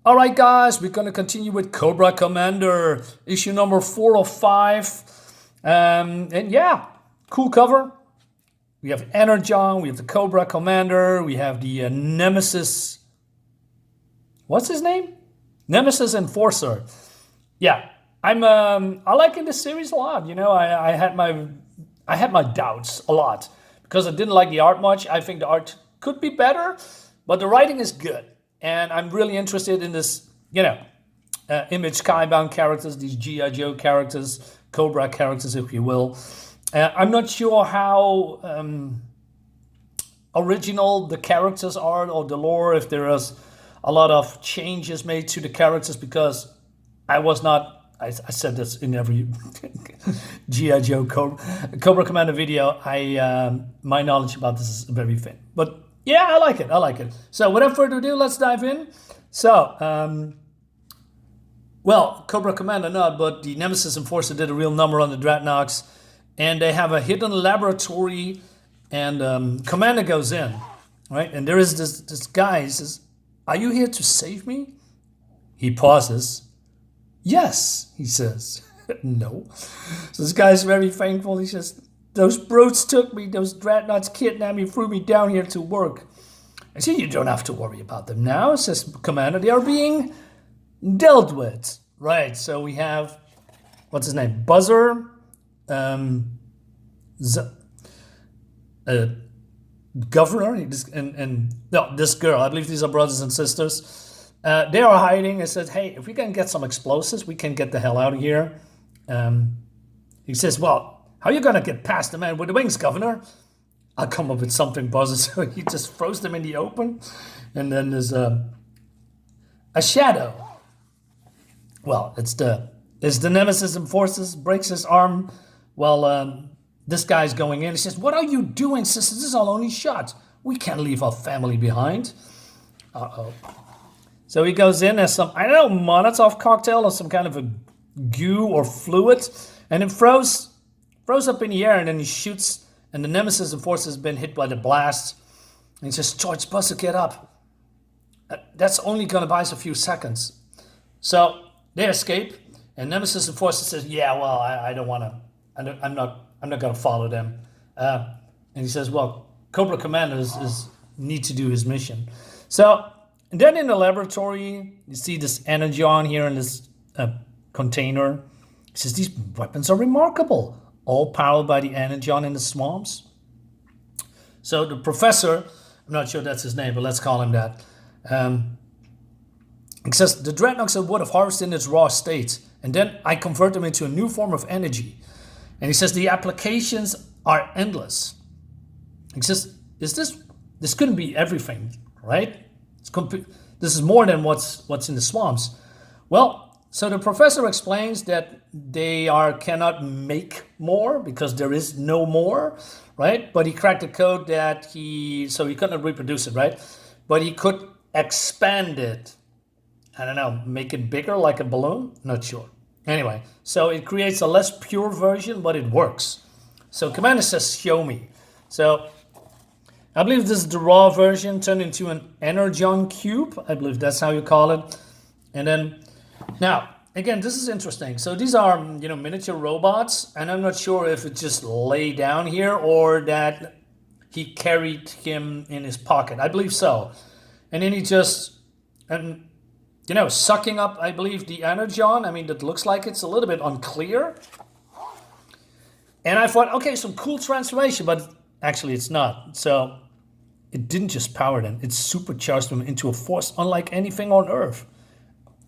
All right, guys, we're going to continue with Cobra Commander, issue number 4 of 5. And yeah, cool cover. We have Energon, we have the Cobra Commander, we have the Nemesis. What's his name? Nemesis Enforcer. Yeah, I liking this series a lot. You know, I had my doubts a lot because I didn't like the art much. I think the art could be better, but the writing is good. And I'm really interested in this, Image Skybound characters, these G.I. Joe characters, Cobra characters, if you will. I'm not sure how original the characters are or the lore, if there is a lot of changes made to the characters, because I was not, I said this in every G.I. Joe Cobra Commander video, my knowledge about this is very thin. But yeah, I like it. So without further ado, let's dive in. So, well, Cobra Commander not, but the Nemesis Enforcer did a real number on the Dreadnoks. And they have a hidden laboratory, and Commander goes in, right? And there is this guy, he says, "Are you here to save me?" He pauses. "Yes," he says. "No." So this guy's very thankful. He says, "Those brutes took me, those Dreadnoughts kidnapped me, threw me down here to work." I said, "You don't have to worry about them now," says Commander. "They are being dealt with." Right, so we have, what's his name? Buzzer, Governor, and no, this girl, I believe these are brothers and sisters. They are hiding. I said, "Hey, if we can get some explosives, we can get the hell out of here." He says, "Well, how are you going to get past the man with the wings, Governor?" "I'll come up with something," Buzzer. So he just throws them in the open. And then there's a shadow. Well, it's the Nemesis Enforcers, breaks his arm while this guy's going in. He says, "What are you doing, sister? This is our only shot. We can't leave our family behind." Uh-oh. So he goes in as some, I don't know, Molotov cocktail or some kind of a goo or fluid, and it throws up in the air, and then he shoots, and the Nemesis Enforcer has been hit by the blast. And he says, "George, Buster, get up. That's only going to buy us a few seconds." So they escape, and Nemesis Enforcer says, "Yeah, well, I don't want to, I'm not going to follow them." And he says, "Well, Cobra Commander is need to do his mission." So, and then in the laboratory, you see this Energon here in this container. He says, "These weapons are remarkable, all powered by the Energon in the swamps." So the professor, I'm not sure that's his name, but let's call him that. He says, "The Dreadnoks are would have harvested in its raw state, and then I convert them into a new form of energy." And he says, "The applications are endless." He says, this couldn't be everything, right? This is more than what's in the swamps. Well, so the professor explains that they cannot make more because there is no more, right? But he cracked the code that he couldn't reproduce it, right? But he could expand it. I don't know, make it bigger like a balloon? Not sure. Anyway, so it creates a less pure version, but it works. So Commander says, "Show me." So I believe this is the raw version turned into an Energon cube. I believe that's how you call it. And then, now, again, this is interesting. So these are, miniature robots, and I'm not sure if it just lay down here or that he carried him in his pocket. I believe so. And then he just, sucking up, I believe, the Energon. I mean, that looks like it's a little bit unclear. And I thought, okay, some cool transformation, but actually it's not. So it didn't just power them. It supercharged them into a force unlike anything on Earth.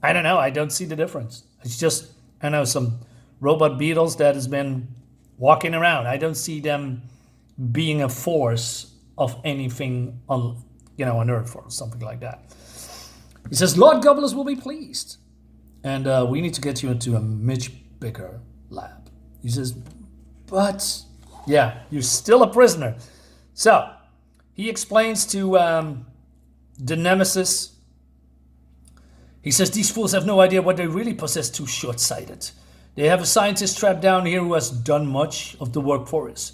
I don't know. I don't see the difference. It's just, some robot beetles that has been walking around. I don't see them being a force of anything on Earth or something like that. He says, "Lord Gobblers will be pleased. And we need to get you into a much bigger lab." He says, "But, yeah, you're still a prisoner." So, he explains to the Nemesis. He says, "These fools have no idea what they really possess, too short-sighted. They have a scientist trapped down here who has done much of the work for us.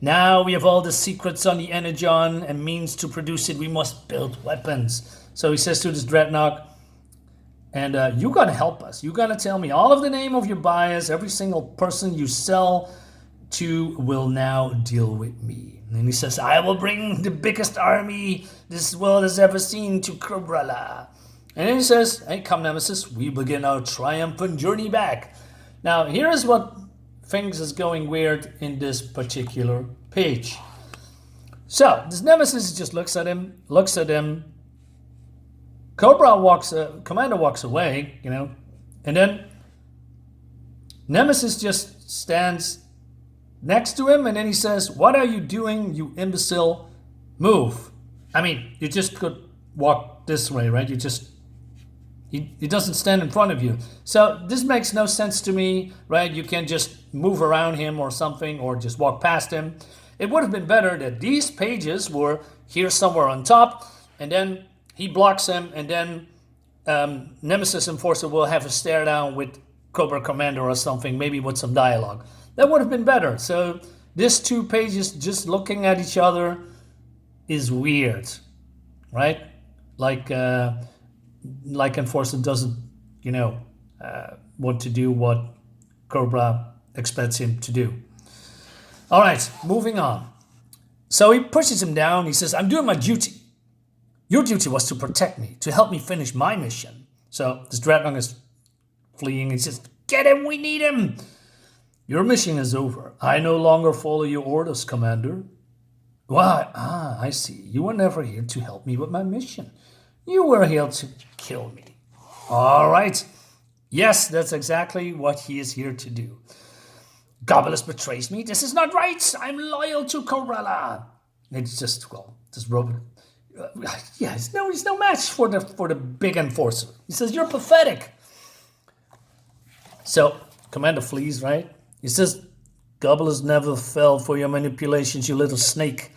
Now we have all the secrets on the Energon and means to produce it. We must build weapons." So he says to this Dreadnought, And you gotta help us. You gotta tell me all of the name of your buyers. Every single person you sell to will now deal with me. And he says, I will bring the biggest army this world has ever seen to Cobra. And then he says, hey, come Nemesis, we begin our triumphant journey back. Now, here's what things is going weird in this particular page. So, this Nemesis just looks at him. Commander walks away, and then Nemesis just stands next to him, and then he says, what are you doing, you imbecile? Move. I mean, you just could walk this way, right? He doesn't stand in front of you. So this makes no sense to me, right? You can just move around him or something, or just walk past him. It would have been better that these pages were here somewhere on top, and then he blocks him, and then Nemesis Enforcer will have a stare down with Cobra Commander or something, maybe with some dialogue. That would have been better. So this 2 pages just looking at each other is weird, right? Like Enforcer doesn't, want to do what Cobra expects him to do. All right, moving on. So he pushes him down. He says, I'm doing my duty. Your duty was to protect me, to help me finish my mission. So this Dreadnought is fleeing. He says, get him, we need him. Your mission is over. I no longer follow your orders, Commander. Why? I see. You were never here to help me with my mission. You were here to kill me. All right. Yes, that's exactly what he is here to do. Gobblerus betrays me. This is not right. I'm loyal to Cobra. It's just, this robot. He's no match for the big Enforcer. He says, you're pathetic. So, Commander flees, right? He says, Gobblerus never fell for your manipulations, you little snake.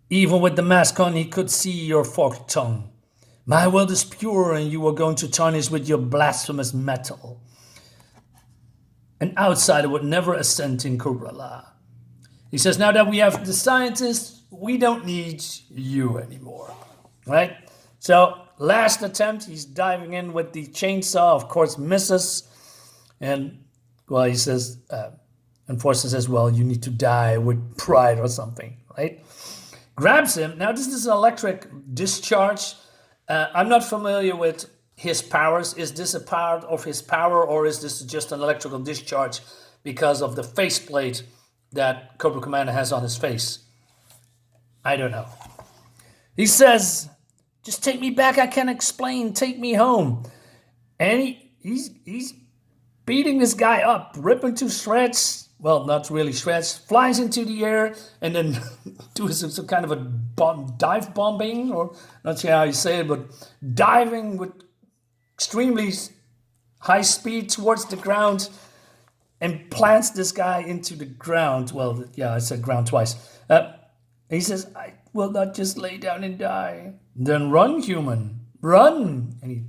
Even with the mask on, he could see your forked tongue. My world is pure, and you are going to tarnish with your blasphemous metal. An outsider would never ascend in Cobra. He says, now that we have the scientists, we don't need you anymore, right? So, last attempt, he's diving in with the chainsaw, of course, misses. And, he says, Enforcer says, you need to die with pride or something, right? Grabs him. Now, this is an electric discharge. I'm not familiar with his powers. Is this a part of his power, or is this just an electrical discharge because of the faceplate that Cobra Commander has on his face? I don't know. He says, just take me back, I can explain, take me home. And he's beating this guy up, ripping to shreds. Well, not really shreds. Flies into the air and then does some kind of a dive bombing, or not sure how you say it, but diving with extremely high speed towards the ground and plants this guy into the ground. Well, yeah, I said ground twice. He says, I will not just lay down and die. Then run, human, run. And he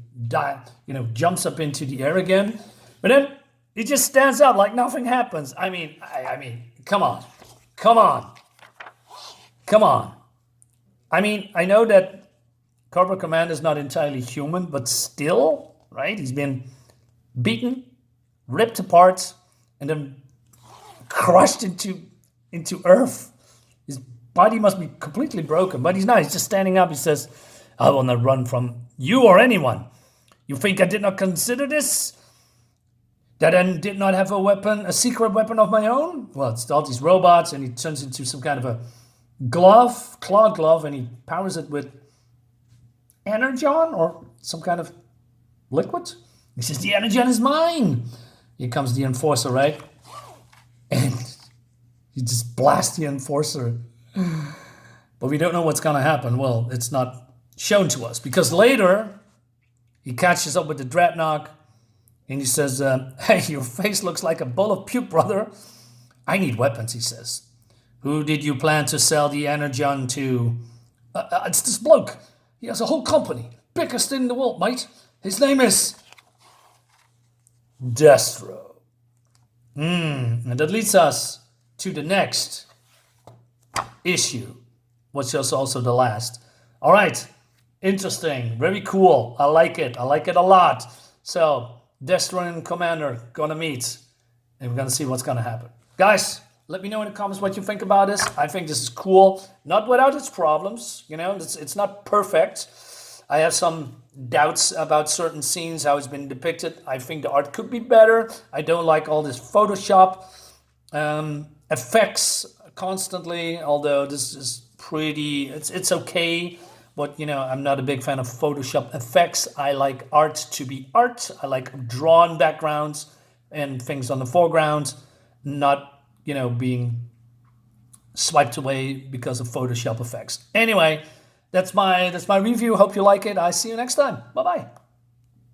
jumps up into the air again. But then he just stands up like nothing happens. I mean, come on. I mean, I know that Cobra Commander is not entirely human, but still, right? He's been beaten, ripped apart, and then crushed into earth. His body must be completely broken, but he's not. He's just standing up. He says, I will not run from you or anyone. You think I did not consider this? That I did not have a secret weapon of my own? Well, it's all these robots, and he turns into some kind of a claw glove, and he powers it with energon or some kind of liquid. He says, the energon is mine. Here comes the Enforcer, right? And he just blasts the Enforcer. But we don't know what's going to happen. Well, it's not shown to us, because later he catches up with the Dreadnought. And he says, hey, your face looks like a bowl of puke, brother. I need weapons, he says. Who did you plan to sell the energon to? It's this bloke. He has a whole company. Biggest in the world, mate. His name is Destro. And that leads us to the next issue, which is also the last. All right. Interesting. Very cool. I like it. I like it a lot. So, Destron and Commander gonna meet, and we're gonna see what's gonna happen. Guys, let me know in the comments what you think about this. I think this is cool. Not without its problems. You know, it's not perfect. I have some doubts about certain scenes, how it's been depicted. I think the art could be better. I don't like all this Photoshop effects constantly, although this is pretty, it's okay. But, you know, I'm not a big fan of Photoshop effects. I like art to be art. I like drawn backgrounds and things on the foreground, not, you know, being swiped away because of Photoshop effects. Anyway, that's my review. Hope you like it. I see you next time. Bye bye.